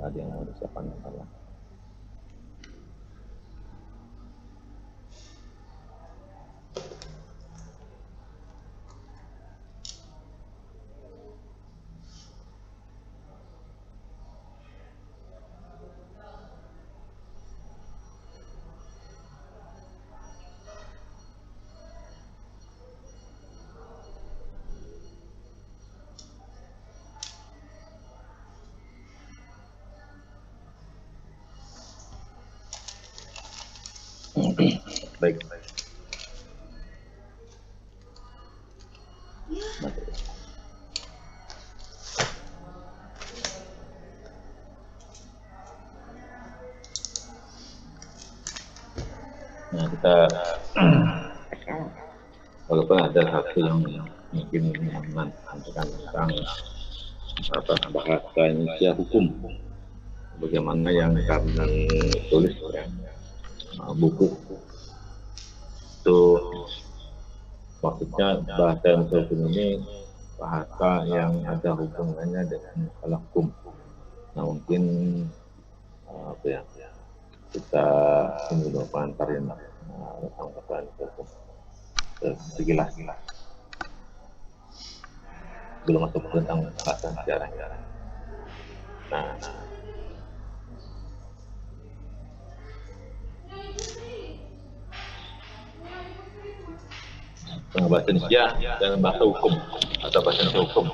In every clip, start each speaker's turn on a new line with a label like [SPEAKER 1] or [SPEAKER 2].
[SPEAKER 1] ada yang mau disiapkan masalah. Baik. Nah, kita walaupun ada satu yang mungkin menanyakan tentang bahasa Indonesia hukum, bagaimana yang kami tulis ya, buku itu maksudnya bahasa Indonesia hukum ini bahasa yang ada hubungannya dengan masalah hukum. Nah, mungkin apa ya, kita ini dulu pengantarin tentang bahasa Indonesia hukum sekilas belum masuk tentang bahasa sejarah. Nah, bahasa Indonesia dan bahasa hukum atau bahasa Indonesia hukum.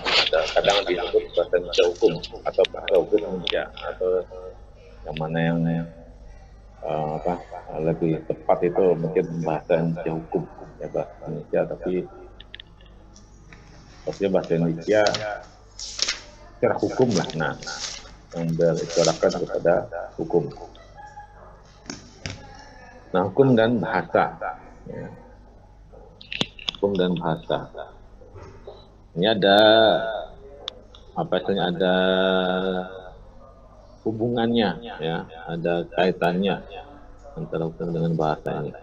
[SPEAKER 1] Ada kadang disebut bahasa Indonesia hukum atau bahasa hukum Indonesia, atau yang mana yang lebih tepat itu mungkin bahasa Indonesia hukum ya, bahasa Indonesia, tapi bahasa Indonesia secara hukum lah. Nah, yang berikutkan kepada hukum. Nah, hukum dan bahasa ya. Hukum dan bahasa ini ada ada hubungannya ya, ada kaitannya antara hukum dengan bahasa ini.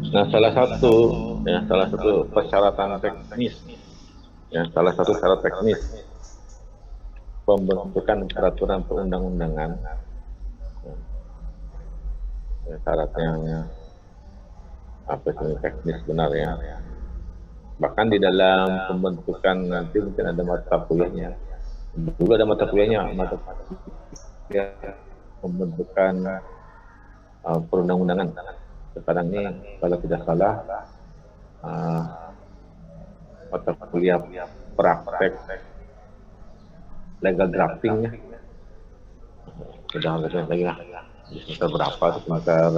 [SPEAKER 1] Nah, salah satu persyaratan teknis ya, salah satu syarat teknis pembentukan peraturan perundang-undangan ya, syaratnya teknis benar ya. Bahkan di dalam pembentukan nanti mungkin ada mata kuliahnya. Dulu ada mata kuliahnya, pembentukan perundang-undangan. Sekarang ini kalau tidak salah mata kuliah praktek legal draftingnya sudah lagi lah di semester berapa, semester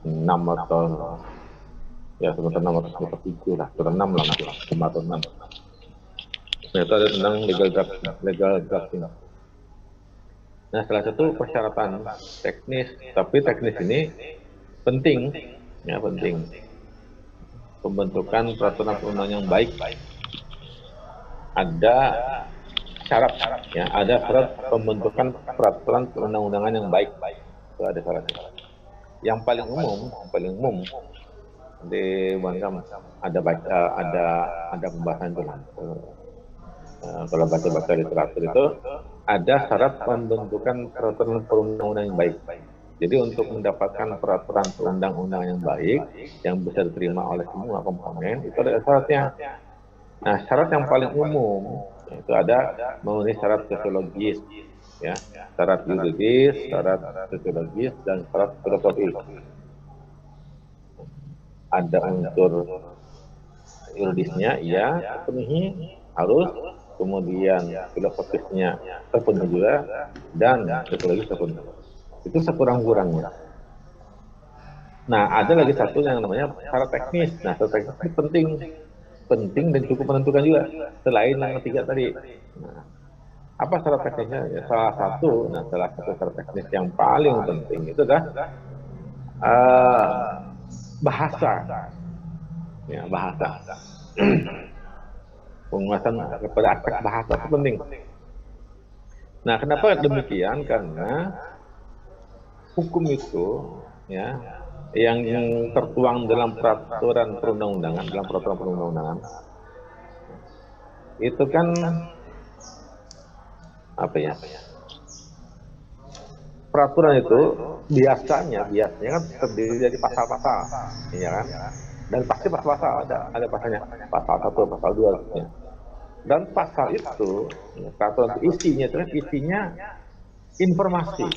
[SPEAKER 1] 6 atau ya semester 6 atau semester 7 lah, semester 6 lah, 5 atau 6. Ternyata ada tentang legal drafting. Nah, salah satu persyaratan teknis, tapi teknis ini penting ya, penting pembentukan peraturan perundang yang baik. Ada syarat ya, ada syarat pembentukan peraturan perundang-undangan yang baik. Itu ada syaratnya. Yang paling umum di Bandung ada pembahasan itu lah. Kalau baca literatur itu ada syarat pembentukan peraturan perundang-undangan yang baik. Jadi untuk mendapatkan peraturan perundang-undangan yang baik yang bisa diterima oleh semua komponen itu ada syaratnya. Nah, syarat yang paling umum itu ada memenuhi syarat sosiologis ya, syarat yuridis, syarat sosiologis, dan syarat filosofis. Ada unsur yuridisnya ya terpenuhi, harus, kemudian filosofisnya terpenuhi juga, dan sosiologis terpenuhi. Itu sekurang-kurangnya. Nah, ada lagi satu yang namanya syarat teknis. Nah, syarat teknis itu penting dan cukup menentukan juga, selain yang ketiga tadi. Nah, apa syarat teknisnya? Ya, salah satu syarat teknis yang paling penting itu adalah bahasa. Ya, bahasa. Penguasaan kepada aspek bahasa itu penting. Nah, kenapa demikian? Karena hukum itu ya yang tertuang dalam peraturan perundang-undangan, itu kan apa ya? Peraturan itu biasanya kan terdiri dari pasal-pasal, ya kan? Dan pasti pasal-pasal ada pasalnya, pasal 1, pasal 2, ya. Dan pasal itu, ya, peraturan itu isinya informasi.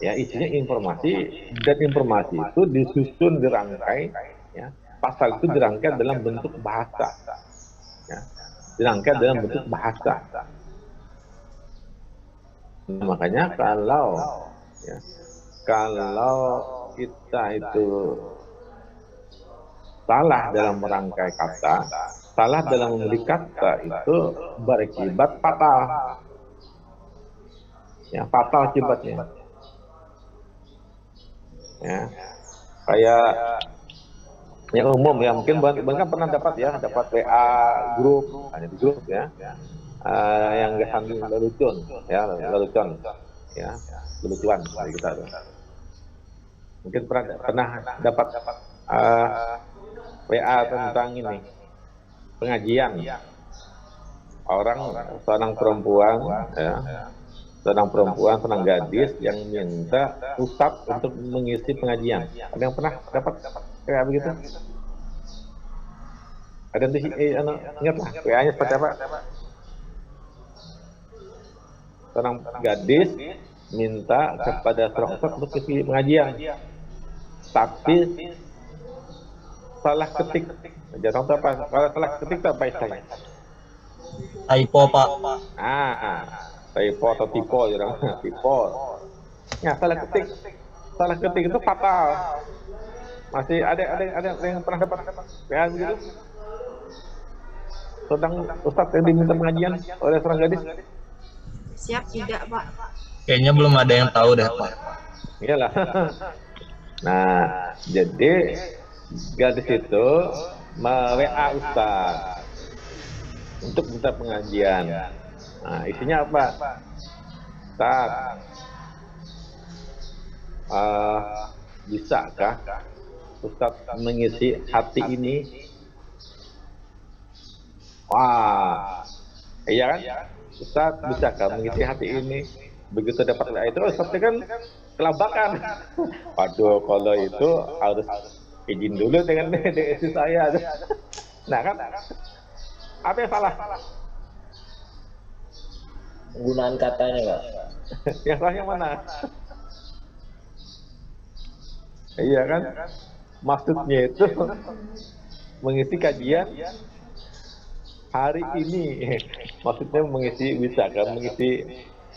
[SPEAKER 1] Ya, isinya informasi, dan informasi itu disusun, dirangkai, ya. Pasal itu dirangkai dalam bentuk bahasa, ya. Dirangkai dalam bentuk bahasa. Makanya ya, kalau kita itu salah dalam merangkai kata, salah dalam memilih kata, itu berakibat fatal. Ya, fatal akibatnya. Ya, kayak yang umum ya, mungkin kan pernah dapat WA grup, hanya di grup ya, yang lelucon ya, lelucuan dari kita tuh. Mungkin pernah dapat WA tentang ini, pengajian seorang seorang gadis yang minta ustadz untuk mengisi pengajian. Ada yang pernah dapat kayak begitu? Ada yang ingat lah WA-nya seperti apa? Seorang gadis minta kepada seorang ustadz untuk mengisi pengajian, tapi salah ketik. Jangan tahu apa? Kalau salah ketik apa istilahnya?
[SPEAKER 2] Typo, Pak.
[SPEAKER 1] Typo atau typo, typo. Ya, salah ketik itu fatal. Masih ada yang pernah dapat ya begitu? Tentang ustadz yang diminta pengajian oleh seorang gadis?
[SPEAKER 3] Siap tidak, Pak?
[SPEAKER 2] Kayaknya belum ada yang tahu deh, Pak.
[SPEAKER 1] Iyalah. Nah, jadi gadis itu WA ustadz untuk minta pengajian. Nah, isinya apa? Ustaz, bisakah Ustaz mengisi hati ini? Wah, iya kan? Ustaz, bisakah mengisi hati ini? Begitu dapat WA itu, Ustaz kan kelabakan. Waduh, kalau itu harus izin dulu dengan istri saya. Nah kan, apa yang salah?
[SPEAKER 4] Penggunaan katanya, Pak.
[SPEAKER 1] Yang salahnya mana? Iya kan? Maksudnya itu mengisi kajian hari ini. Maksudnya mengisi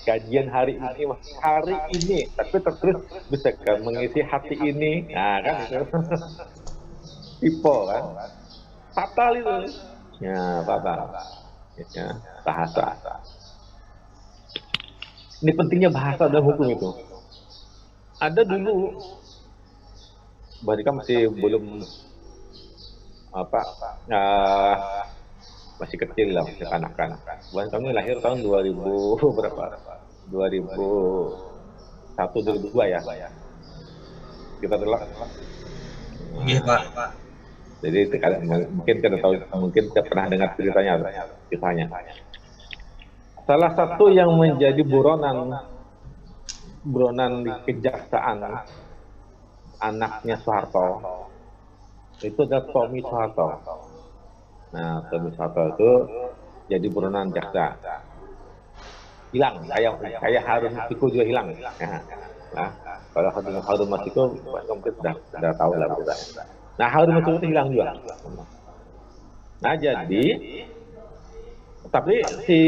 [SPEAKER 1] kajian hari ini. Tapi terus bisakah mengisi hati ini? Nah kan itu. Tipe kan? Fatal itu. Ya, fatal. Ya, bahasa. Ini pentingnya bahasa dalam hukum itu. Ada dulu, berarti kan masih belum masih kecil lah, masih kanak-kanak. Bukan kami lahir tahun 2000 berapa? 2001, 2002 ya. Kita telah.
[SPEAKER 2] Iya, Pak.
[SPEAKER 1] Jadi mungkin kita tahu, mungkin kita pernah dengar kisahnya. Salah satu yang menjadi buronan di kejaksaan anaknya Soeharto itu adalah Tommy Soeharto. Nah, Tommy Soeharto itu jadi buronan jaksa. Hilang, kayak Harun Masiku juga hilang. Nah, kalau Harun Masiku mungkin sudah tahu lah beritanya. Nah, Harun Masiku itu hilang juga. Nah, jadi tapi si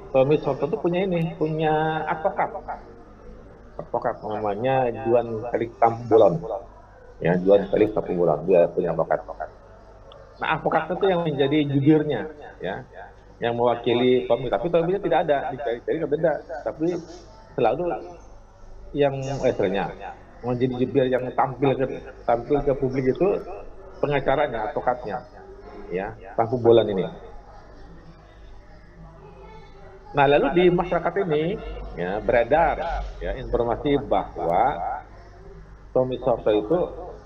[SPEAKER 1] Tommy Soeharto itu punya advokat namanya Juan Felix Tampubolon. Ya, Juan Felix Tampubolon, dia punya advokat. Nah, advokat itu yang menjadi jubirnya, ya, yang mewakili Tommy. Tapi Tommy tidak ada, dicari beda. Tapi selalu yang istilahnya menjadi jubir yang tampil ke publik itu pengacaranya, advokatnya, ya, Tampubolon ini. Nah, lalu di masyarakat ini ya beredar ya informasi bahwa Tommy Soto itu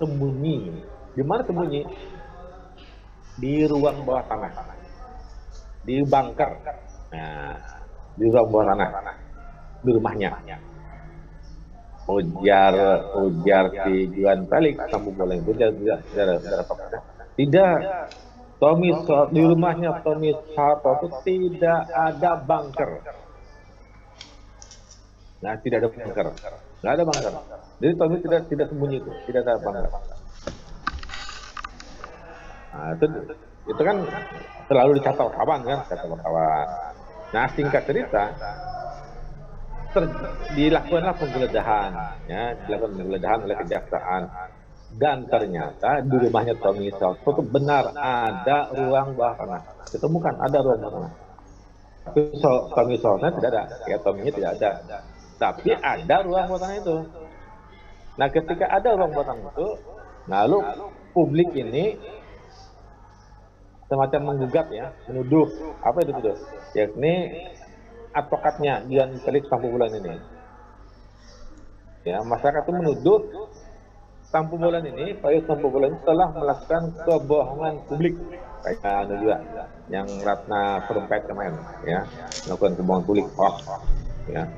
[SPEAKER 1] sembunyi. Di mana sembunyi? Di ruang bawah tanah, di bunker. Nah, di ruang bawah tanah, di rumahnya. Ujar si Juan Felix Sambu Boleng itu tidak. Di rumahnya Tommy Soto itu tidak ada bunker. Nah, tidak ada bunker. Nggak ada bunker. Jadi Tommy tidak sembunyi itu, tidak ada bunker. Nah, itu kan selalu dicatat kawan kan, kata wartawan. Nah, singkat cerita, dilakukanlah penggeledahan, ya, dilakukan penggeledahan oleh kejaksaan. Dan ternyata di rumahnya Tommy Soto itu benar ada ruang bawah tanah. Ditemukan ada ruang bawah tanah. Tapi Tommy Soto tidak ada, ya Tommy-nya tidak ada. Tapi ada ruang bawah tanah itu. Nah, ketika ada ruang bawah tanah itu, lalu publik ini semacam menggugat ya, menuduh apa itu tuh? Yakni advokatnya Juan Felix Sambu Boleng ini. Ya, masyarakat itu menuduh Sambu Boleng ini, Pak Sambu Boleng telah melakukan kebohongan publik kayak juga yang Ratna Sarumpait kemarin, ya, melakukan kebohongan publik, ya.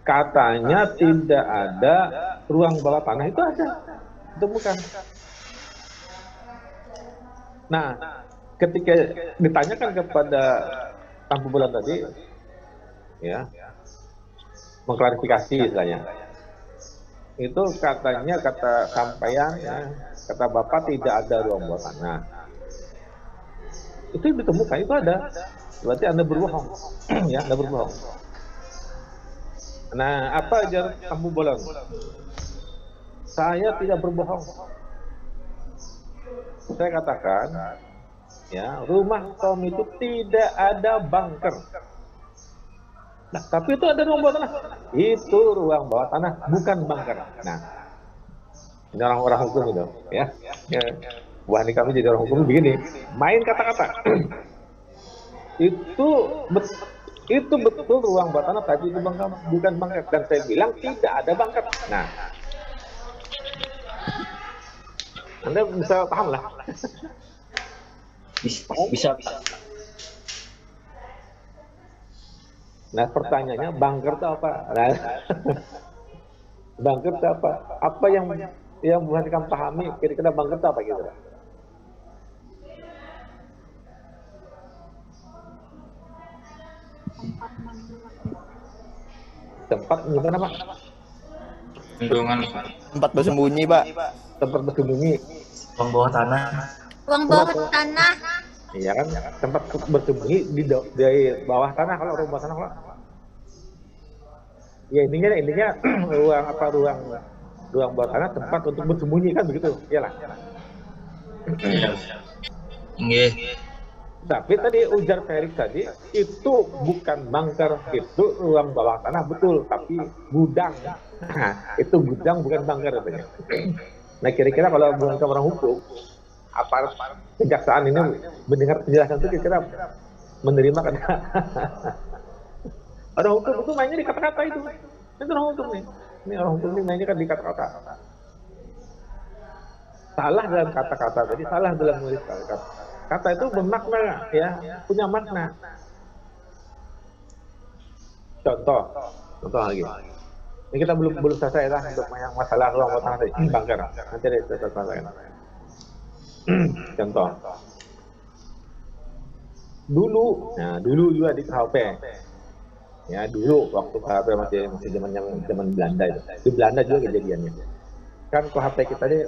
[SPEAKER 1] Katanya tidak ada ruang bawah tanah, itu ada, itu bukan. Nah, ketika ditanyakan kepada Sambu Boleng tadi, ya, mengklarifikasi istilahnya. Itu katanya, kata sampaian, ya, kata Bapak tidak ada ruang bawah tanah. Itu ditemukan, itu ada. Berarti Anda berbohong. Ya, Anda berbohong. Nah, apa ajar Sambu Boleng? Saya tidak berbohong. Saya katakan, ya, rumah Tommy itu tidak ada bunker. Nah, tapi itu ada ruang bawah tanah. Itu ruang bawah tanah, bukan bunker. Nah, ini orang-orang hukum itu, ya. Wah, ini kami jadi orang hukum begini, main kata-kata. itu betul ruang bawah tanah, tapi itu bukan bunker. Dan saya bilang tidak ada bunker. Nah, Anda bisa paham lah.
[SPEAKER 4] Bisa.
[SPEAKER 1] Nah, pertanyaannya, bunker itu apa? Nah, bunker itu apa? Apa yang bukan kamu pahami? Kira-kira bunker itu apa gitu? Tempat menyimpan apa?
[SPEAKER 2] Lindungan.
[SPEAKER 5] Tempat bersembunyi, Pak.
[SPEAKER 1] Tempat bersembunyi.
[SPEAKER 2] Ruang bawah tanah.
[SPEAKER 3] Ruang bawah tanah.
[SPEAKER 1] Iya kan, tempat bersembunyi di bawah tanah. Kalau ruang bawah tanah, kalau ya intinya ruang bawah tanah tempat untuk bersembunyi kan begitu, iyalah.
[SPEAKER 2] Nggih.
[SPEAKER 1] Tapi tadi ujar Felix tadi itu bukan bunker, itu ruang bawah tanah betul, tapi gudang. Nah, itu gudang bukan bunker katanya. Nah, kira-kira kalau bukan orang hukum, aparat kejaksaan ini mendengar penjelasan itu kira-kira menerima kan? Orang hukum itu mainnya di kata-kata itu. Itu orang hukum nih. Ini orang hukum ini mainnya kan di kata-kata. Salah dalam kata-kata tadi, salah dalam menulis kata. Kata itu bermakna, ya, punya makna. Contoh lagi. Ini kita belum selesai lah untuk yang masalah ruang bawah tanah tadi. Bunker. Nanti deh kita selesaikan. Contoh. Dulu juga di KHP. Ya, dulu waktu KHP masih zaman Belanda itu. Di Belanda juga kejadiannya. Kan KHP kita ini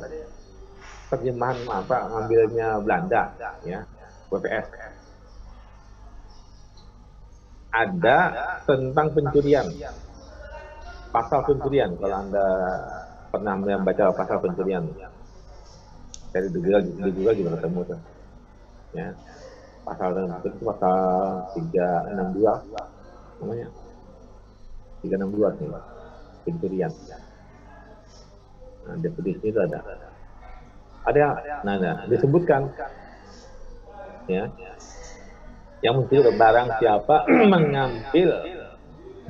[SPEAKER 1] terjemahan ngambilnya Belanda, ya, WPS. Ada tentang pencurian. Pasal pencurian, kalau Anda pernah membaca pasal pencurian. Dari Google juga ketemu tuh. Ya. Pasal itu pasal 362 namanya. 362 nih. Pencurian. Nah, definisi itu ada. Nah, disebutkan, ya, Yang mencuri barang siapa mengambil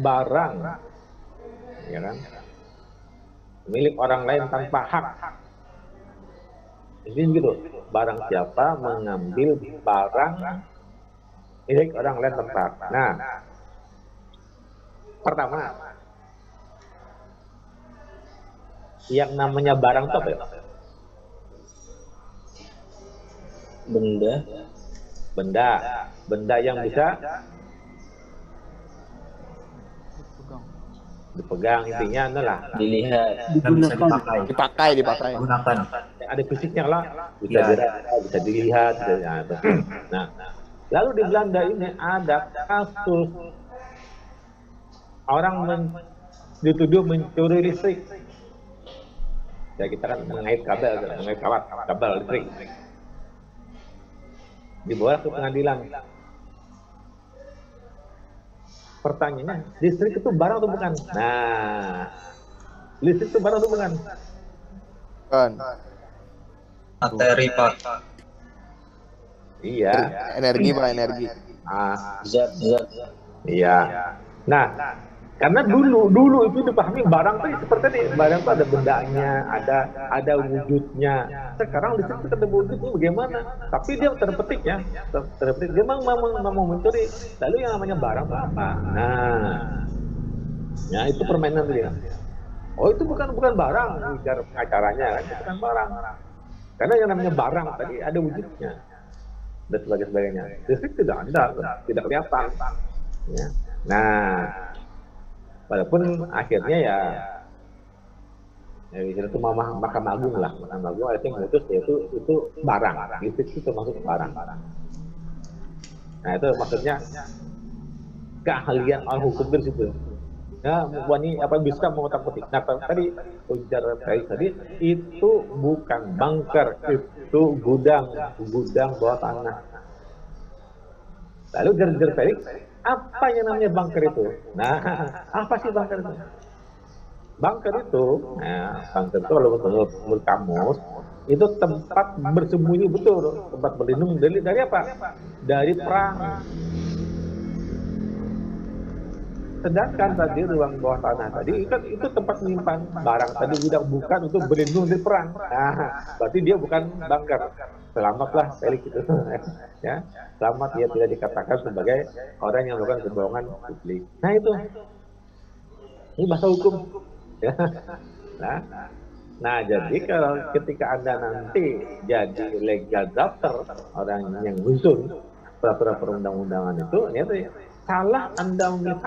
[SPEAKER 1] barang, ya kan, milik orang lain tanpa hak. Jadi gitu, barang siapa mengambil barang milik orang lain tanpa hak. Nah, pertama, yang namanya barang itu apa ya?
[SPEAKER 4] Benda.
[SPEAKER 1] Benda yang bisa dipegang, intinya itulah.
[SPEAKER 4] Dilihat.
[SPEAKER 2] Dan bisa dipakai.
[SPEAKER 5] dipakai.
[SPEAKER 2] Gunakan.
[SPEAKER 1] Ada fisiknya lah, bisa
[SPEAKER 2] Ya.
[SPEAKER 1] diraba, bisa dilihat, nah, lalu di Belanda ini ada kasus orang dituduh mencuri listrik. Ya kita kan mengait kabel listrik, dibawa ke pengadilan. Pertanyaannya, listrik itu barang atau bukan? Nah, listrik itu barang atau bukan?
[SPEAKER 5] Kan.
[SPEAKER 2] Materi, Pak.
[SPEAKER 1] Iya.
[SPEAKER 5] Energi, Pak, energi.
[SPEAKER 4] Zat.
[SPEAKER 1] Iya. Nah, karena dulu itu dipahami barang tuh seperti ini, barang tuh ada bendanya, ada wujudnya. Sekarang listrik itu ada wujudnya bagaimana? Tapi dia terpetik ya, terpetik. Dia mau mencuri. Lalu yang namanya barang itu apa? Nah, ya itu permainan dia. Oh itu bukan barang, bicara pengacaranya kan, itu bukan barang. Karena yang namanya barang tadi ada wujudnya dan sebagainya. Listrik tidak ada, tidak kelihatan. Ya. Nah, walaupun akhirnya ya itu Mahkamah Agung lah, Mahkamah Agung akhirnya memutus yaitu itu barang, listrik itu termasuk barang. Nah itu maksudnya keahlian orang hukum di situ. Ya, wani apa bisa mengotak-atik. Nah tadi ujar tadi itu bukan bunker, itu gudang bawah tanah. Lalu ujar tadi apa yang namanya bunker itu? Nah, apa sih bunker itu? Bunker itu kalau menurut kamus itu tempat bersembunyi betul, tempat berlindung dari apa? Dari perang. Sedangkan tadi ruang bawah tanah tadi kan itu tempat menyimpan barang tadi bukan untuk berlindung dari perang. Nah, berarti dia bukan bunker. Selamatlah Felix itu. Ya, selamat dia tidak dikatakan sebagai orang yang melakukan kebohongan publik. Nah itu, ini bahasa hukum. Ya. Nah, jadi kalau ketika Anda nanti jadi legal drafter, orang yang menyusun peraturan perundang-undangan itu, salah Anda memilih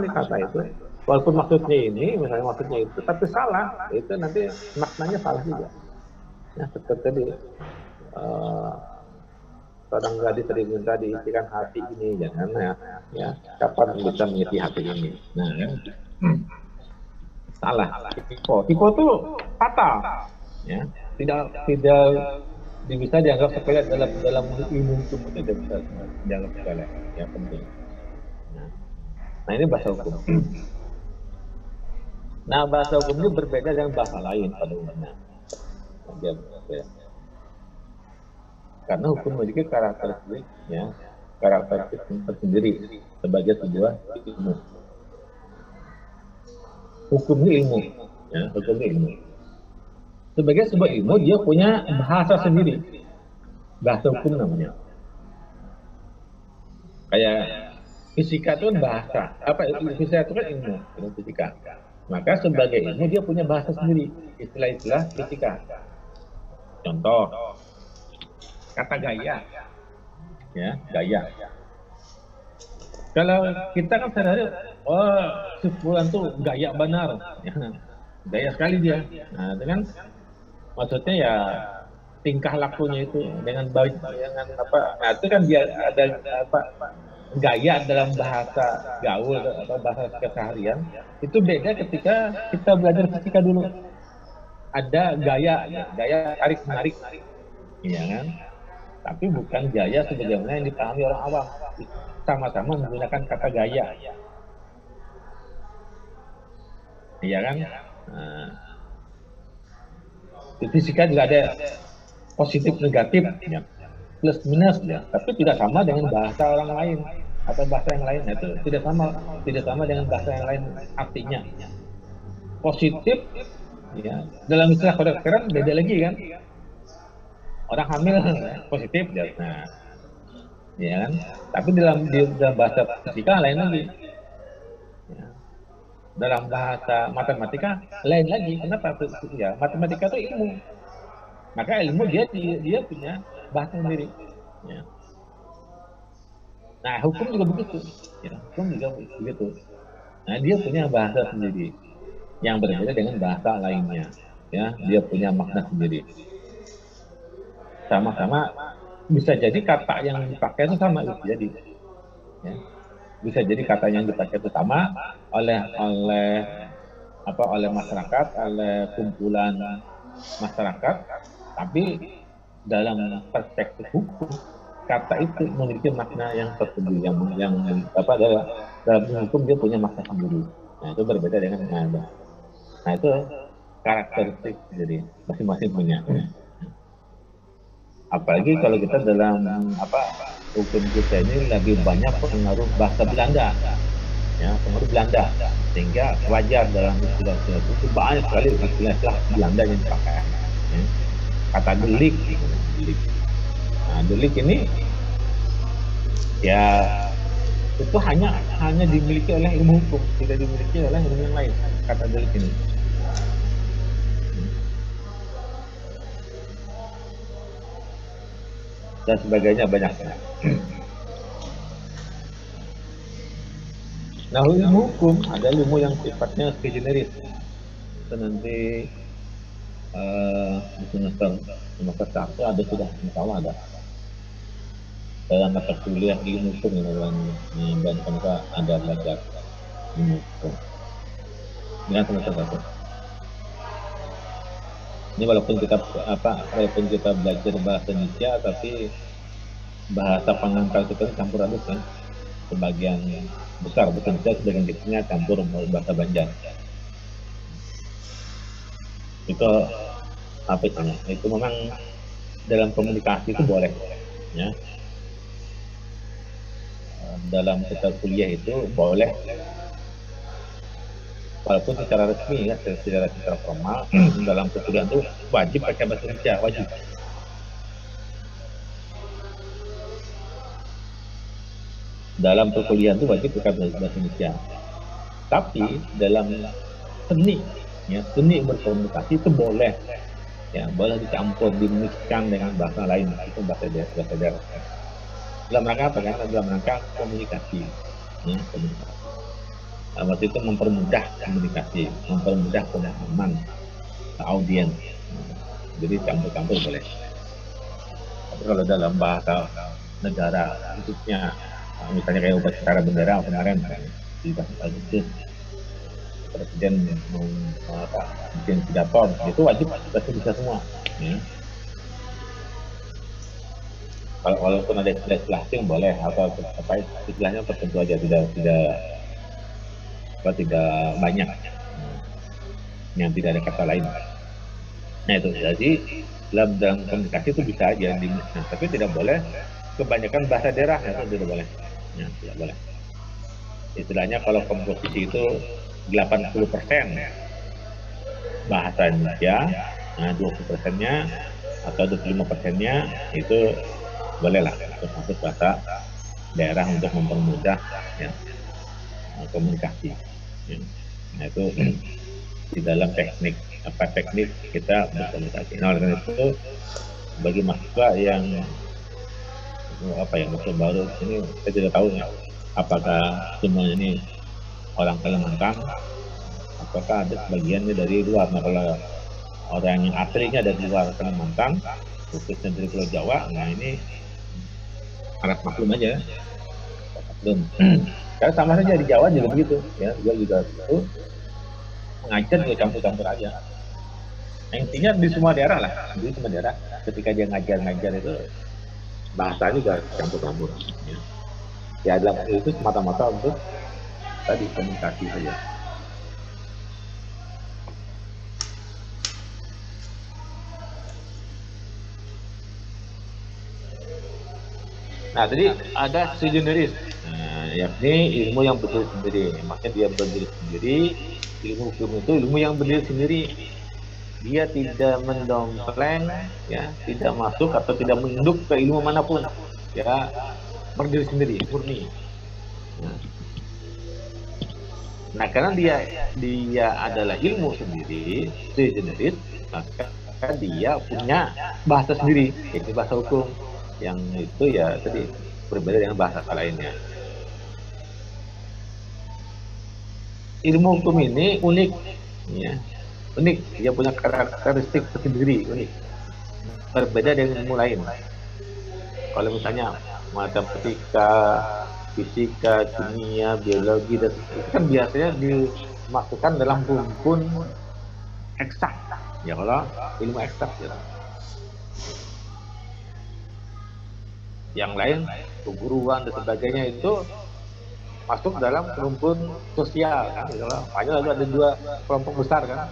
[SPEAKER 1] kata itu, walaupun maksudnya ini, misalnya maksudnya itu, tapi salah, itu nanti maknanya salah juga. Nah, seperti tadi, seorang gadis tadi minta diisikan hati ini, jangan ya, kapan bisa mengisi hati ini? Nah, ya. Salah. Tipe itu fatal, ya, tidak bisa dianggap sepele dalam ilmu hukum, tidak bisa dianggap sepele, yang penting. Nah ini bahasa hukum. Nah bahasa hukum ini berbeda dengan bahasa lain pada umumnya. Karena hukum memiliki karakteristik, ya, karakteristik tersendiri sebagai sebuah ilmu. Hukum ini ilmu, ya, hukum ini ilmu. Sebagai sebuah ilmu, dia punya bahasa sendiri. Bahasa hukum namanya. Kayak fisika itu kan bahasa. Fisika itu kan ilmu fisika. Maka sebagai ilmu, dia punya bahasa sendiri. Istilah-istilah fisika. Contoh, kata gaya. Ya, gaya. Kalau kita kan sehari-hari, si fulan tuh gaya benar. Ya, gaya sekali dia. Nah, dengan maksudnya ya tingkah lakunya itu dengan baik, dengan apa? Nah itu kan dia ada apa? Gaya dalam bahasa gaul atau bahasa keseharian itu beda ketika kita belajar fisika dulu. Ada gaya tarik menarik, iya kan? Tapi bukan gaya sebagaimana yang dipahami orang awam. Sama-sama menggunakan kata gaya, iya kan? Nah, di fisika juga ada positif negatif, ya. plus minus ya, tapi tidak sama dengan bahasa orang lain atau bahasa yang lain. Nah, itu tidak sama dengan bahasa yang lain artinya. Positif ya, dalam istilah kedokteran beda lagi kan. Orang hamil ya, positif ya. Nah, ya kan? Tapi dalam bahasa fisika lain lagi. Ya. Dalam bahasa matematika lain lagi. Kenapa? Ya, matematika itu ilmu. Maka ilmu dia punya bahasa sendiri. Ya. Nah, hukum juga begitu. Ya, hukum juga begitu. Nah, dia punya bahasa sendiri yang berbeda dengan bahasa lainnya. Ya, dia punya makna sendiri. Sama-sama bisa jadi kata yang dipakai itu sama, bisa jadi. Ya. Bisa jadi kata yang dipakai itu sama oleh masyarakat, oleh kumpulan masyarakat, tapi dalam perspektif hukum kata itu memiliki makna yang tersendiri, dalam hukum dia punya makna sendiri. Nah, itu berbeda dengan nada. Nah, itu karakteristik jadi masing-masing punya. Apalagi kalau kita dalam hukum kita ini lebih banyak pengaruh bahasa Belanda, ya, pengaruh Belanda, sehingga wajar dalam istilah-istilah itu banyak sekali istilah-istilah Belanda yang dipakai. Ya. Kata delik. Nah, delik ini ya itu hanya dimiliki oleh ilmu hukum, tidak dimiliki oleh ilmu yang lain. Kata delik ini. Dan sebagainya banyak. Nah, ilmu hukum ada ilmu yang sifatnya generis. Itu nanti di semester 1 ada sudah, insya Allah ada. Dalam mata kuliah ilmu hukum dan kita ada belajar ilmu hukum. Dengan semester 1. Ini walaupun kita belajar bahasa Indonesia, tapi bahasa pangangkal kita campur aduk kan. Sebagian besar bahasa Indonesia, sebagian kecilnya campur bahasa Banjar. Itu apa istilahnya? Itu memang dalam komunikasi itu boleh, ya. Dalam kita kuliah itu boleh. Walaupun secara resmi ya, secara formal dalam perkuliahan itu wajib pakai bahasa Indonesia, wajib. Dalam perkuliahan itu wajib pakai bahasa Indonesia. Tapi dalam seni berkomunikasi itu boleh, ya, boleh dicampur, dimixkan dengan bahasa lain, itu bahasa daerah. Dalam rangka apa kan? Dalam rangka komunikasi, ya, komunikasi. Waktu itu mempermudah komunikasi, mempermudah pemahaman audiens. Jadi campur-campur boleh. Tapi kalau dalam bahasa negara, khususnya misalnya kayak upacara bendera kemarin di Agustus, presiden bikin pidato, itu wajib bahasa bisa semua. Ya. Walaupun ada istilah asing boleh, atau istilahnya tertentu aja, tidak banyak yang tidak ada kata lain. Nah, itu jadi dalam komunikasi itu bisa aja dimixkan, tapi tidak boleh kebanyakan bahasa daerah, itu tidak boleh. Ya, tidak boleh. Istilahnya kalau komposisi itu 80% bahasa Indonesia, nah 20%-nya atau 25%-nya itu bolehlah untuk masuk bahasa daerah untuk mempermudah, ya, komunikasi. Nah, itu di dalam teknik kita berkomunikasi. Nah, oleh itu bagi mahasiswa yang mahasiswa baru ini, saya tidak tahu ya, apakah semuanya ini orang Kalimantan, apakah ada sebagiannya dari luar. Nah, kalau orang yang aslinya dari luar Kalimantan, khususnya dari Pulau Jawa, nah ini harap maklum aja, maklum. Karena sama saja di Jawa juga begitu, ya, juga itu mengajar juga campur-campur aja. Nah, intinya di semua daerah lah, ketika dia ngajar itu bahasa juga campur-campur. Ya, dalam itu semata-mata untuk tadi komunikasi saja. Nah, jadi ada sui generis, yakni ilmu yang berdiri sendiri. Maksudnya dia berdiri sendiri. Ilmu hukum itu ilmu yang berdiri sendiri. Dia tidak mendompleng, ya, tidak masuk atau tidak menunduk ke ilmu manapun. Ya, berdiri sendiri, murni. Nah, karena dia adalah ilmu sendiri, sui generis, maka dia punya bahasa sendiri, yaitu bahasa hukum. Yang itu ya tadi berbeda dengan bahasa lainnya. Ilmu hukum ini unik, ya, unik. Dia punya karakteristik tersendiri, unik. Berbeda dengan ilmu lain. Kalau misalnya matematika, fisika, kimia, biologi, dan itu kan biasanya dimasukkan dalam rumpun eksak. Ya, kalau ilmu eksak ya. Yang lain, keguruan dan sebagainya itu masuk dalam rumpun sosial kan. Makanya lalu ada dua kelompok besar kan.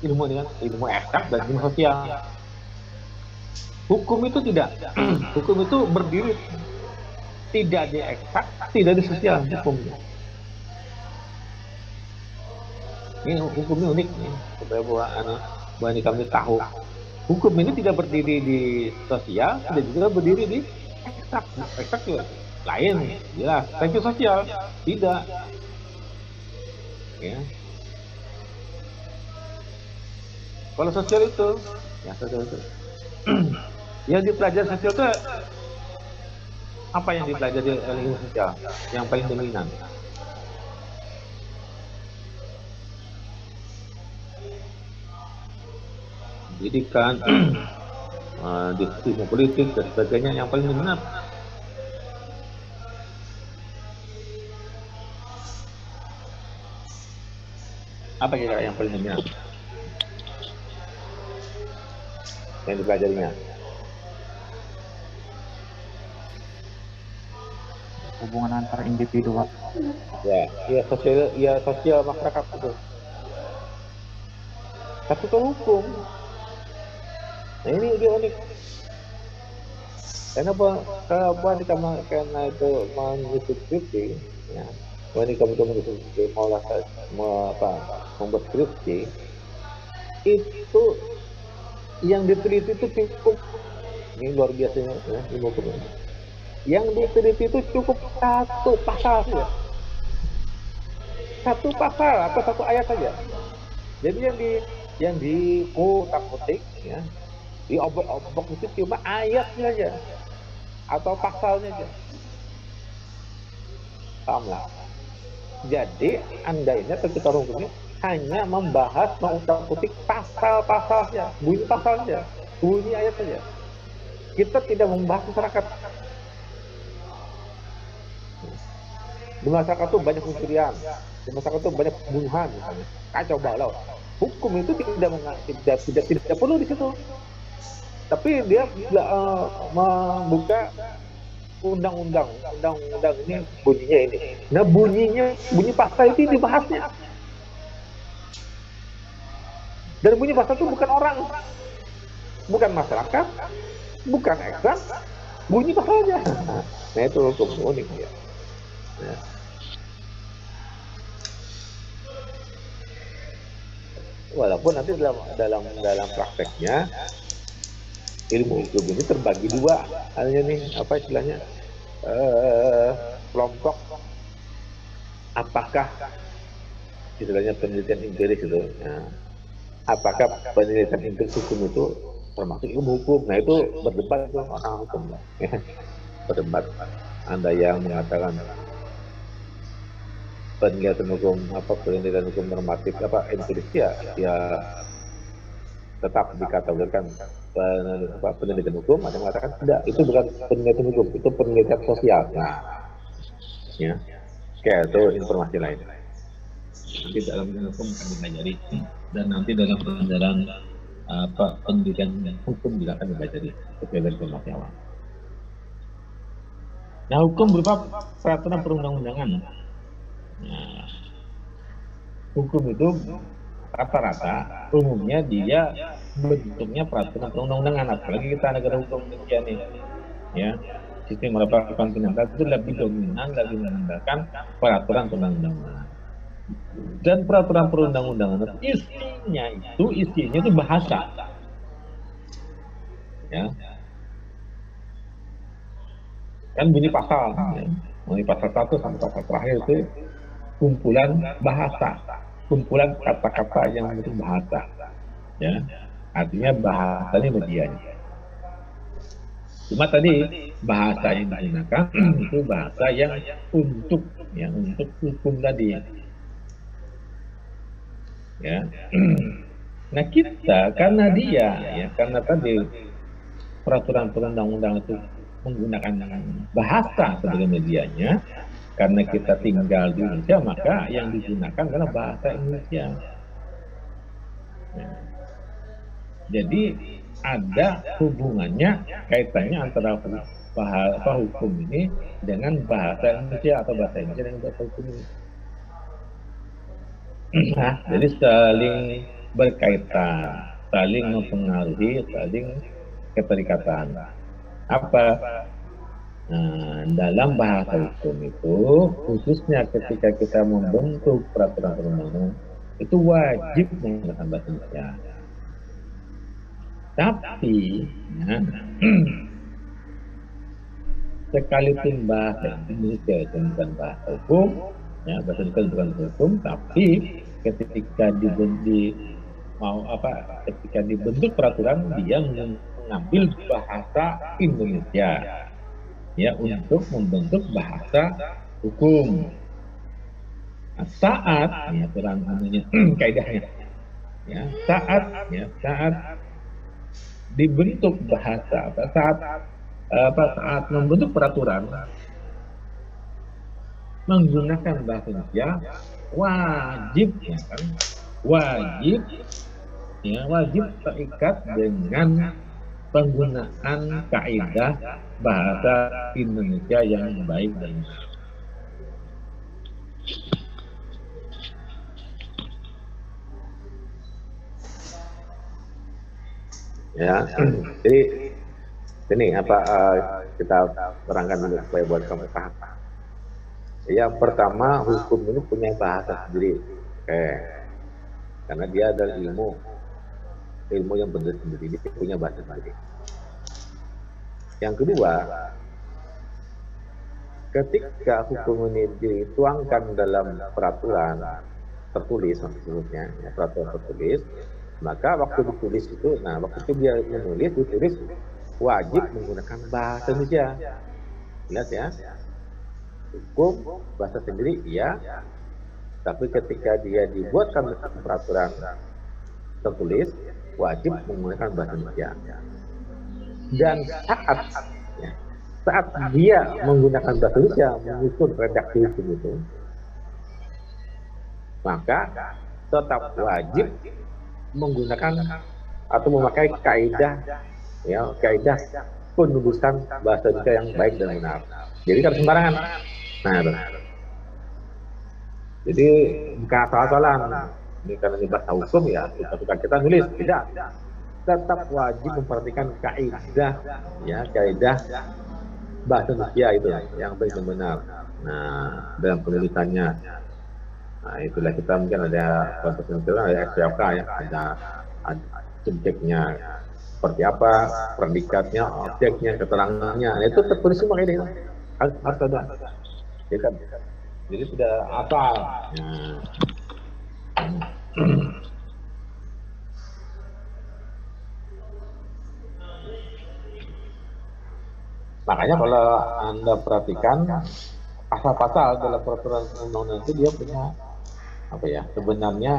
[SPEAKER 1] Ilmu ini kan, ilmu eksak dan ilmu sosial. Hukum itu tidak. Hukum itu berdiri tidak di eksak, tidak di sosial hukumnya. Ini hukumnya unik nih, supaya buat kami tahu. Hukum ini tidak berdiri di sosial, tidak juga berdiri di eksak. Eksak juga lain, jelas. Tapi sosial tidak. Ya. Kalau sosial itu, ya sosial itu. Yang dipelajari sosial itu apa yang dipelajari oleh ilmu sosial yang paling dominan? Pendidikan, diskusi politik dan sebagainya yang paling dominan. Apa kira-kira yang paling dominan? Yang dipelajarinya?
[SPEAKER 2] Hubungan antar individu.
[SPEAKER 1] Ya sosial masyarakat itu. Tapi kalau hukum, nah ini dia unik. Karena karena itu mengisi skripsi, ya. Wanita kamu mengisi skripsi, membuat skripsi, itu yang diteliti itu cukup, ini luar biasanya ya, ilmu hukum. Yang diteliti itu cukup satu pasal saja, satu pasal atau satu ayat saja. Jadi yang di kotak-kotik, ya, di obok-obok itu cuma ayatnya aja atau pasalnya aja. Paham lah? Jadi anda ini ketika hukumnya hanya membahas mengutak-utik pasal-pasalnya, bunyi pasalnya, bunyi ayat saja. Kita tidak membahas masyarakat. Di masyarakat itu banyak pencurian, di masyarakat itu banyak pembunuhan, misalnya. Kacau balau. Hukum itu tidak perlu di situ. Tapi dia membuka undang-undang ini bunyinya ini. Nah bunyi pasal itu dibahasnya. Dan bunyi pasal itu bukan orang, bukan masyarakat, bukan eksak, bunyi pasalnya. Nah itu hukum unik ya. Nah. Walaupun nanti dalam prakteknya ilmu hukum ini terbagi dua, halnya nih apa istilahnya kelompok. Apakah istilahnya penelitian empiris itu? Nah, apakah penelitian empiris hukum itu termasuk ilmu hukum? Nah itu berdebat itu orang hukum, ya. Berdebat. Anda yang mengatakan penelitian hukum normatif empiris ya tetap dikategorikan penelitian hukum. Ada yang mengatakan tidak, itu bukan penelitian hukum, itu penelitian sosial. Nah, ya, kayak itu informasi lain. Nanti dalam hukum akan dipelajari, dan nanti dalam pelajaran penelitian hukum juga akan dipelajari sebagai informasi awal. Nah, hukum berupa peraturan perundang-undangan. Nah, hukum itu rata-rata umumnya dia bentuknya peraturan perundang-undangan, apalagi kita negara hukum Indonesia nih, ya. sistem rapat kontinental itu lebih dominan, lebih mengandalkan peraturan perundang-undangan. Dan peraturan perundang-undangan isinya itu bahasa, ya. Kan bunyi pasal, ya. Mulai pasal 1 sampai pasal terakhir itu kumpulan bahasa, kumpulan kata-kata yang itu bahasa, ya. Artinya bahasanya medianya. Cuma tadi bahasa yang digunakan itu bahasa yang untuk hukum tadi. Ya. Nah kita karena tadi peraturan perundang-undangan itu menggunakan bahasa sebagai medianya, karena kita tinggal di Indonesia maka yang digunakan adalah bahasa Indonesia. Ya. Jadi ada hubungannya, kaitannya antara bahasa hukum ini dengan bahasa Indonesia atau bahasa Indonesia dengan bahasa hukum ini. Nah, jadi saling berkaitan, saling mempengaruhi, saling keterikatan. Apa? Nah, dalam bahasa hukum itu, khususnya ketika kita membentuk peraturan perundang-undangan, itu wajib menggunakan bahasa Indonesia. Tapi, ya, sekalipun bahasa Indonesia itu bukan bahasa hukum, ya, bahasa Indonesia bukan bahasa hukum, tapi ketika dibentuk peraturan, dia mengambil bahasa Indonesia, ya, untuk membentuk bahasa hukum. Nah, saat, ya, aturan namanya kaidahnya, ya, saat dibentuk bahasa, saat membentuk peraturan menggunakan bahasa Indonesia, wajib terikat dengan penggunaan kaidah bahasa Indonesia yang baik dan benar. Ya, jadi ini kita terangkan dulu supaya buat kamu paham. Yang pertama, hukum ini punya bahasa sendiri, karena dia adalah ilmu yang berdiri sendiri, dia punya bahasa sendiri. Yang kedua, ketika hukum ini dituangkan dalam peraturan tertulis, maksudnya ya, peraturan tertulis, maka waktu ditulis itu, waktu itu dia ditulis wajib menggunakan bahasa Indonesia. Lihat ya, hukum bahasa sendiri iya, tapi ketika dia dibuatkan peraturan tertulis wajib menggunakan bahasa Indonesia. Dan saat dia menggunakan bahasa Indonesia menyusun redaksi hukum itu, maka tetap wajib menggunakan atau memakai kaidah penulisan bahasa Indonesia yang baik dan benar. Jadi kan sembarangan. Jadi bukan asal-asalan. Ini karena ini bahasa hukum ya, kita nulis, tidak. Tetap wajib memperhatikan kaidah bahasa Indonesia itu yang baik dan benar. Nah, dalam penulisannya. Nah, itulah kita mungkin ada konteks ada SPOK ya, ada subjeknya seperti apa, predikatnya, objeknya, keterangannya. Nah, itu tertulis semua ini harus ada. Ya kan? Jadi tidak asal. Makanya kalau Anda perhatikan pasal-pasal dalam peraturan undang-undang itu dia punya sebenarnya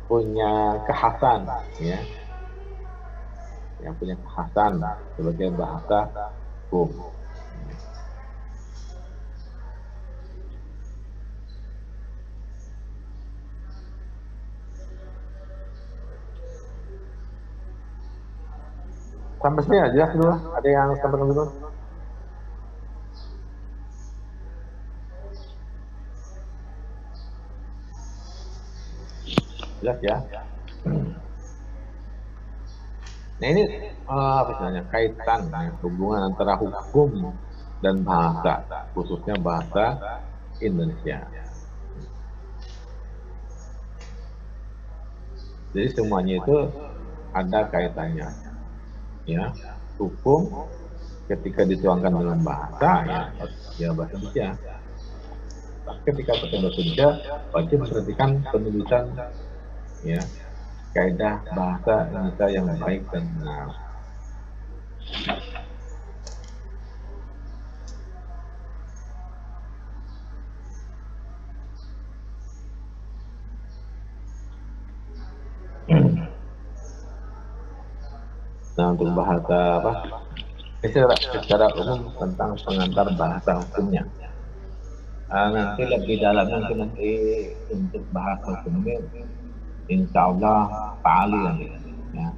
[SPEAKER 1] punya kekhasan, ya, yang punya kekhasan sebagai bahasa hukum. Sampai sini aja dulu. Ada yang sampai dulu? Jelas ya. Nah ini apa istilahnya, kaitan hubungan antara hukum dan bahasa, khususnya bahasa Indonesia. Jadi semuanya itu ada kaitannya, ya. Hukum ketika dituangkan dalam bahasa, ya bahasa Indonesia. Ketika bahasa Indonesia wajib memperhatikan penulisan, ya, kaidah bahasa Indonesia yang baik dan benar. Nah, untuk bahasa apa? Secara umum tentang pengantar bahasa hukumnya. Nanti lebih dalam nanti untuk bahasa hukumnya, insya Allah Pak Ali nanti, ya.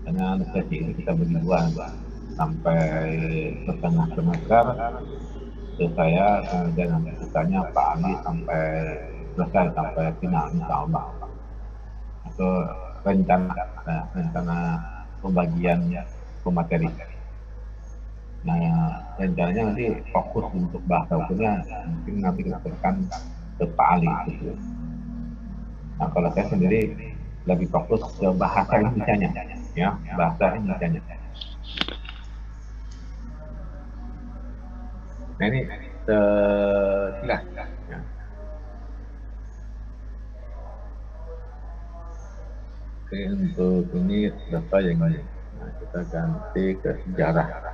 [SPEAKER 1] Karena sesi ini kita bagi dua sampai setengah semester. Terus saya kemudian nanti sisanya Pak Ali sampai selesai sampai final insya Allah. Itu rencana pembagian pemateri. Nah, rencananya nanti fokus untuk bahasa hukumnya mungkin nanti kita berikan ke Pak Ali gitu. Nah, kalau saya sendiri lebih fokus ke bahasa Indonesianya, ya, bahasa Indonesianya. Nah, ini silah, ya. Oke, untuk ini berapa yang ini? Nah, kita ganti ke sejarah.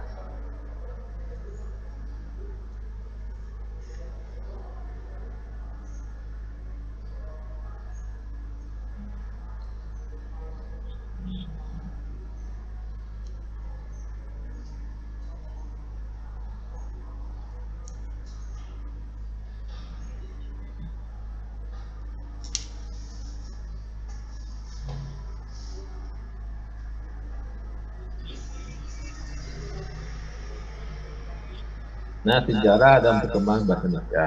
[SPEAKER 1] Nah, sejarah dan perkembangan bahasa Indonesia.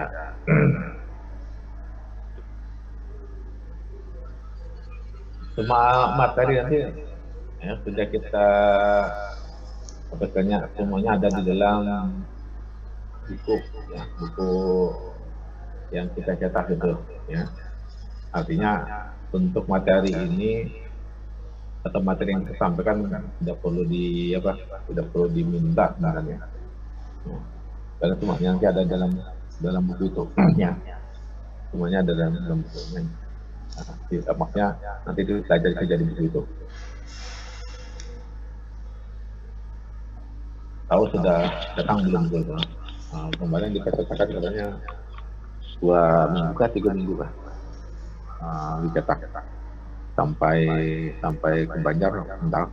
[SPEAKER 1] Semua materi nanti, ya, sudah kita semuanya ada di dalam buku, ya, buku yang kita cetak itu, ya. Artinya untuk materi ini atau materi yang kita sampaikan tidak perlu diminta sebenarnya. Ya. Karena semuanya nanti ada dalam buku itu, ya. Semuanya ada dalam bukunya. Nah, maksudnya nanti dipelajari di buku itu. Tahu sudah datang belum buku itu? Kemarin dicetak katanya 2 minggu kah 3 minggu kah dicetak sampai ke Banjar, entah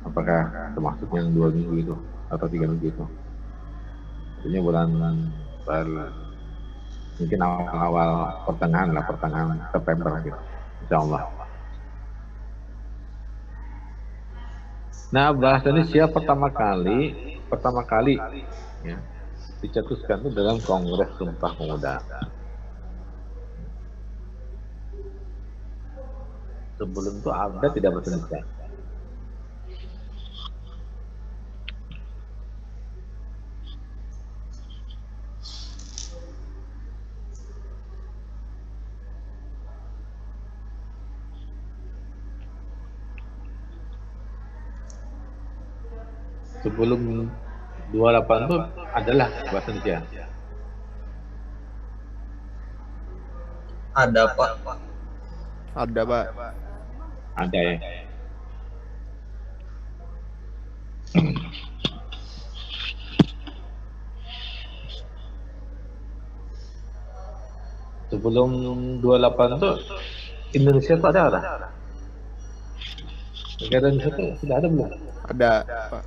[SPEAKER 1] apakah termasuk yang 2 minggu itu atau 3 minggu itu. Artinya bulan mungkin awal pertengahan September gitu, insya Allah. Nah, bahasa Indonesia pertama kali ya, dicetuskan itu dalam Kongres Sumpah Pemuda. Sebelum itu ada tidak bahasa Indonesia. Sebelum 28 itu adalah bahasa Indonesia.
[SPEAKER 4] Ada Pak.
[SPEAKER 5] Ada Pak.
[SPEAKER 1] Ada, ya. Sebelum 28 itu Indonesia itu ada? Negara Indonesia itu sudah ada belum?
[SPEAKER 5] Ada Pak.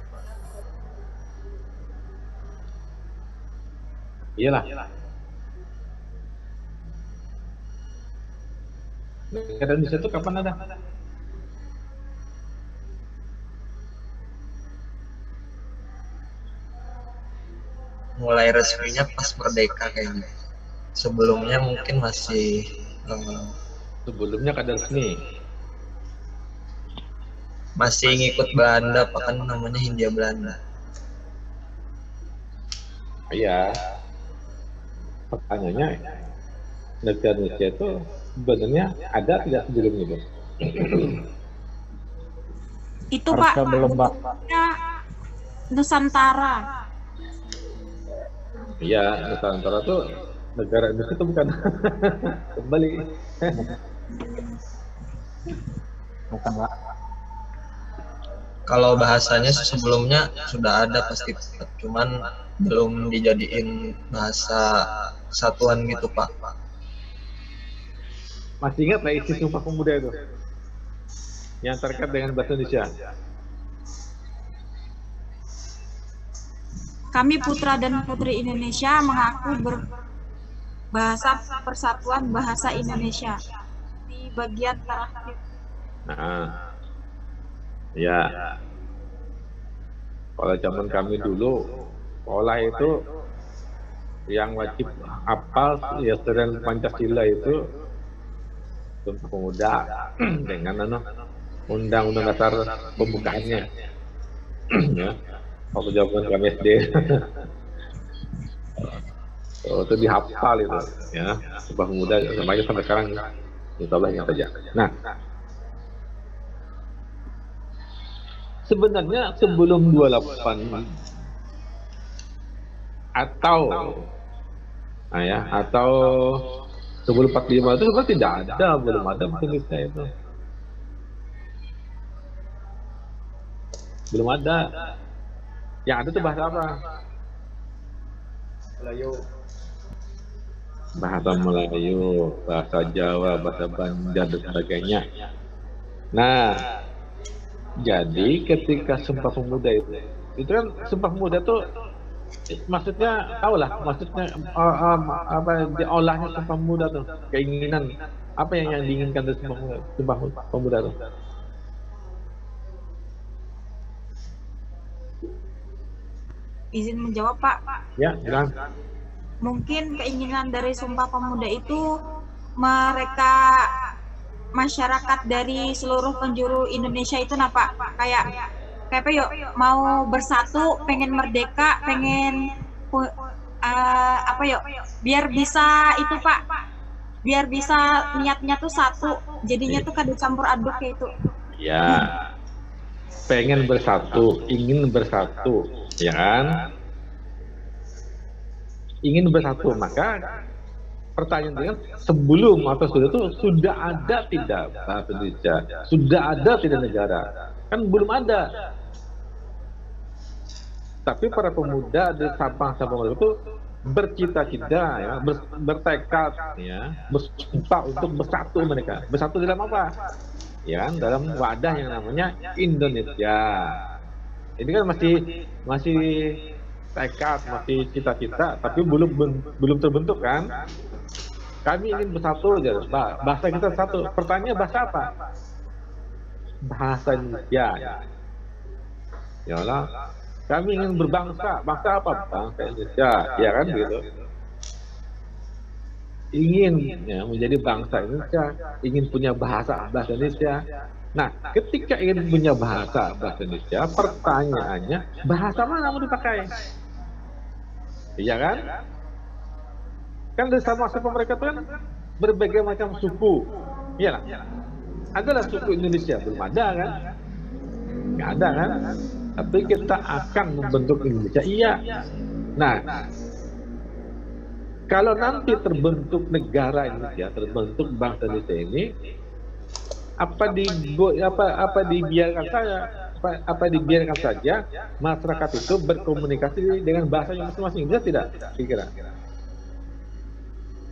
[SPEAKER 1] Iyalah. Negara Indonesia itu kapan ada?
[SPEAKER 4] Mulai resminya pas merdeka kayaknya. Sebelumnya mungkin masih
[SPEAKER 1] Sebelumnya kada resmi.
[SPEAKER 4] masih ngikut Belanda, apa kan namanya Hindia Belanda.
[SPEAKER 1] Iya, pertanyaannya negara Indonesia itu sebenarnya ada tidak sebelum itu?
[SPEAKER 3] Itu Pak,
[SPEAKER 2] Harusnya belum, Pak.
[SPEAKER 3] bentuknya Nusantara.
[SPEAKER 1] Iya, Nusantara tuh negara Indonesia itu bukan kembali.
[SPEAKER 2] Bukan, Pak.
[SPEAKER 4] Kalau bahasanya sebelumnya sudah ada pasti, cuman belum dijadiin bahasa kesatuan gitu Pak.
[SPEAKER 1] Masih ingat nggak isi Sumpah Pemuda itu? Yang terkait dengan bahasa Indonesia.
[SPEAKER 3] Kami putra dan putri Indonesia mengaku berbahasa Persatuan Bahasa Indonesia. Di bagian terakhir.
[SPEAKER 1] Nah, ya. Kalau zaman kami dulu, sekolah itu yang wajib hafal ya selain Pancasila itu Sumpah Pemuda dengan Undang-Undang Dasar pembukaannya. Ya, waktu zaman kami SD. Itu dihafal itu, ya. Sumpah Pemuda sampai sekarang insya Allah ingat saja. Nah, sebenarnya sebelum 28 atau sebelum 45 itu sebenarnya tidak ada, belum ada bahasa Indonesia itu. Belum ada. Yang ada itu bahasa apa? Melayu. Bahasa Melayu, bahasa Jawa, bahasa Banjar dan sebagainya. Nah, jadi ketika Sumpah Pemuda itu kan Sumpah Pemuda tuh maksudnya tahulah maksudnya apa diolahnya Sumpah Pemuda tuh, keinginan apa yang diinginkan dari Sumpah Pemuda tuh.
[SPEAKER 3] Izin menjawab Pak.
[SPEAKER 1] Ya, bilang.
[SPEAKER 3] Mungkin keinginan dari Sumpah Pemuda itu mereka masyarakat dari seluruh penjuru Indonesia itu Pak, kayak apa yuk, mau bersatu, pengen merdeka, pengen apa yuk, biar bisa itu Pak, biar bisa niatnya tuh satu, jadinya tuh kada campur aduk kayak itu.
[SPEAKER 1] Ya, pengen bersatu, ingin bersatu, ya kan? Ingin bersatu, maka pertanyaan dengan sebelum atau sudah itu sudah ada tidak bahasa Indonesia, sudah ada tidak negara, kan belum ada. Tapi para pemuda di Sabang itu bercita-cita, ya, bertekad, ya, bersumpah untuk bersatu mereka. Bersatu dalam apa? Ya, dalam wadah yang namanya Indonesia. Ini kan masih tekad, masih cita-cita, tapi belum terbentuk kan? Kami ingin bersatu aja, bahasa kita satu. Pertanyaannya bahasa apa? Bahasa Indonesia. Ya Allah, kami ingin berbangsa. Bangsa apa? Bangsa Indonesia, ya kan gitu. Ingin ya, menjadi bangsa Indonesia, ingin punya bahasa Indonesia. Nah, ketika ingin punya bahasa Indonesia, pertanyaannya bahasa mana mau dipakai? Iya kan? Kan dari sama-sama mereka itu kan berbagai macam suku. Iya lah. Adalah suku Indonesia, belum ada kan? Nggak ada kan? Tapi kita akan membentuk Indonesia, iya. Nah, kalau nanti terbentuk negara Indonesia, terbentuk bangsa Indonesia ini, dibiarkan saja masyarakat itu berkomunikasi dengan bahasanya masing-masing, bisa tidak? Kira-kira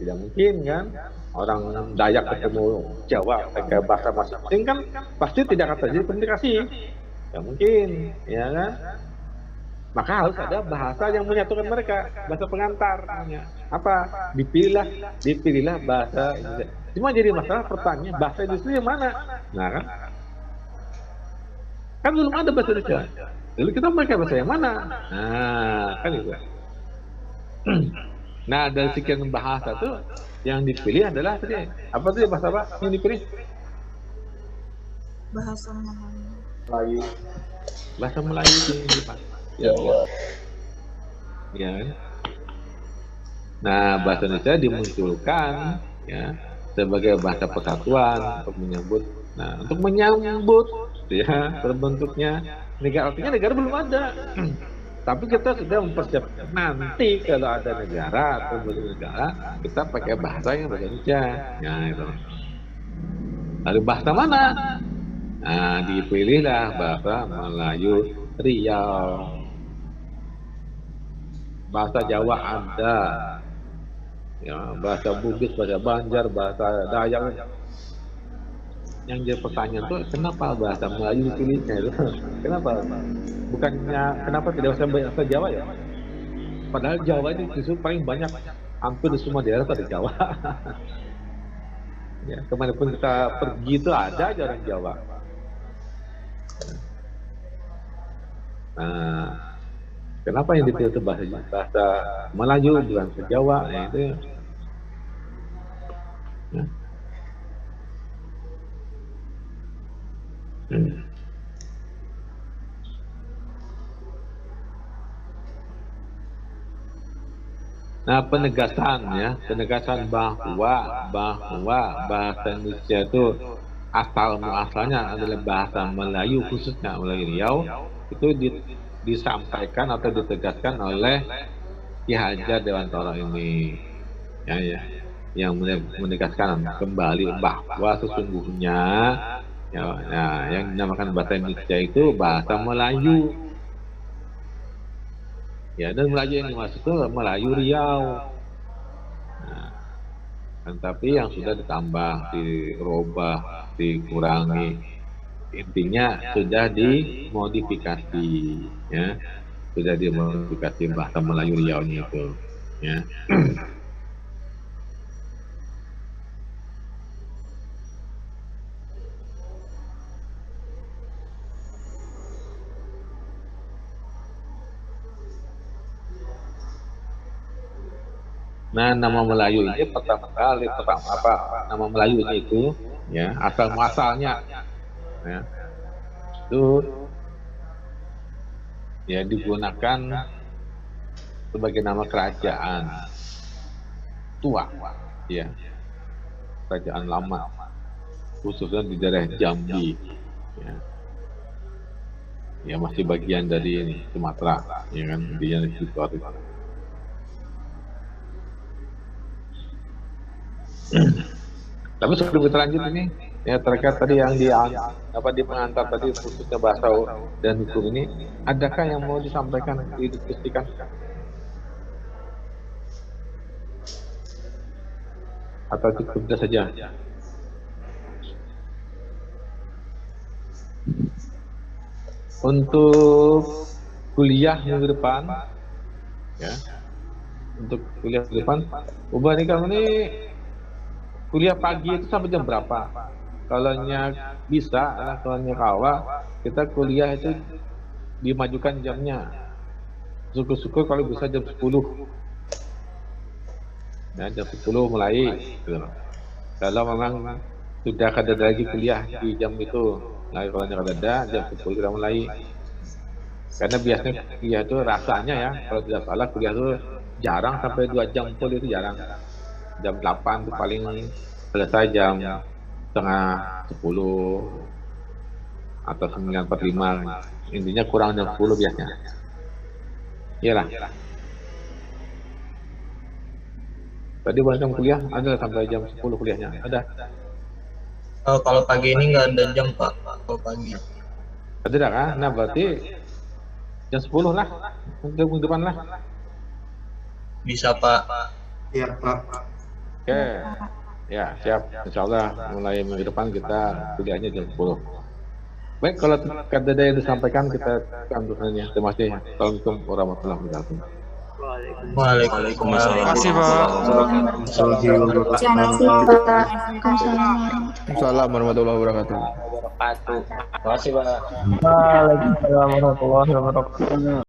[SPEAKER 1] tidak mungkin kan? Orang Dayak ketemu Jawa pakai bahasa masing-masing kan pasti tidak akan terjadi komunikasi. Tidak mungkin, ya kan? Maka harus ada bahasa yang menyatukan mereka, bahasa pengantar. Apa? Dipilihlah bahasa Indonesia. Cuma jadi masalah pertanyaan, bahasa Indonesia yang mana? Nah kan belum ada bahasa Indonesia. Lalu kita pakai bahasa yang mana? Nah, kan itu. Nah, dari sekian bahasa tuh yang dipilih adalah tadi apa tuh bahasa apa yang dipilih?
[SPEAKER 3] Bahasa
[SPEAKER 1] Melayu. Bahasa Melayu itu yang dipakai. Ya kan? Nah, bahasa Indonesia dimunculkan ya sebagai bahasa persatuan untuk menyambut ya terbentuknya negara. Artinya negara belum ada. Tapi kita sudah mempersiapkan nanti kalau ada negara atau bentuk negara, kita pakai bahasa yang bahasa Indonesia. Ya, itu. Lalu bahasa mana? Nah, dipilihlah bahasa Melayu Riau. Bahasa Jawa ada. Ya, bahasa Bugis, bahasa Banjar, bahasa Dayak. Yang jadi pertanyaan tuh kenapa bahasa Melayu dipilihnya itu? Kenapa? Bukannya kenapa tidak usah bahasa Jawa ya? Padahal Jawa ini justru paling banyak, hampir di semua daerah ada Jawa. Ya, kemanapun kita pergi itu ada aja orang Jawa. Nah, kenapa yang dipilih itu bahasa Melayu bukan bahasa Jawa? Nah, itu ya. Nah, penegasan bahwa bahasa Indonesia itu muasalnya adalah bahasa Melayu, khususnya Melayu Riau, itu disampaikan atau ditegaskan oleh Ki Hajar Dewantara ini, ya, yang menegaskan kembali bahwa sesungguhnya yang dinamakan bahasa Indonesia itu bahasa Melayu. Ya, dan Melayu yang dimaksud itu Melayu Riau. Nah, tapi yang sudah ditambah, dirubah, dikurangi, intinya sudah dimodifikasi, ya, sudah dimodifikasi bahasa Melayu Riau-nya itu, ya. Nah, nama Melayu ini pertama nama Melayu itu ya asal muasalnya ya, itu ya digunakan sebagai nama kerajaan tua, ya, kerajaan lama, khususnya di daerah Jambi, ya masih bagian dari ini Sumatera, ya kan, di situ. Tapi sebelum kita lanjut ini, ya terkait tadi yang di pengantar tadi khususnya bahasa dan hukum ini, adakah yang mau disampaikan, didiskusikan? Atau cukup saja? Untuk kuliah minggu depan, ya, untuk kuliah minggu depan, Ubah nih kamu nih kuliah pagi itu sampai jam berapa? Kalau bisa, kalau kawa, kita kuliah itu dimajukan jamnya. Syukur-syukur kalau bisa jam 10. Ya, jam 10 mulai. Gitu. Kalau memang sudah ada lagi kuliah di jam itu, nah kalau ada jam 10 kita mulai. Karena biasanya kuliah itu rasanya ya, kalau tidak salah kuliah itu jarang sampai 2 jam full, itu jarang. Jam 8 itu paling selesai jam setengah 10 atau 9:45. Intinya kurang jam 10 biasanya. Iyalah. Tadi jam kuliah ada sampai jam 10 kuliahnya. Ada.
[SPEAKER 4] Oh, kalau pagi ini nggak ada jam, Pak. Kalau pagi.
[SPEAKER 1] Ada kan? Nah, berarti jam 10 lah. Untuk minggu depan lah.
[SPEAKER 4] Bisa, Pak.
[SPEAKER 2] Iya, Pak.
[SPEAKER 1] Oke. Ya, siap. Insya Allah mulai minggu depan kita kuliahnya jam 10. Baik, kalau ada yang disampaikan kita lanjutkannya. Terima kasih. Assalamualaikum warahmatullahi wabarakatuh.
[SPEAKER 4] Waalaikumsalam.
[SPEAKER 5] Terima kasih, Pak. Assalamualaikum warahmatullahi wabarakatuh.
[SPEAKER 6] Terima kasih, Pak.
[SPEAKER 2] Waalaikumsalam warahmatullahi wabarakatuh.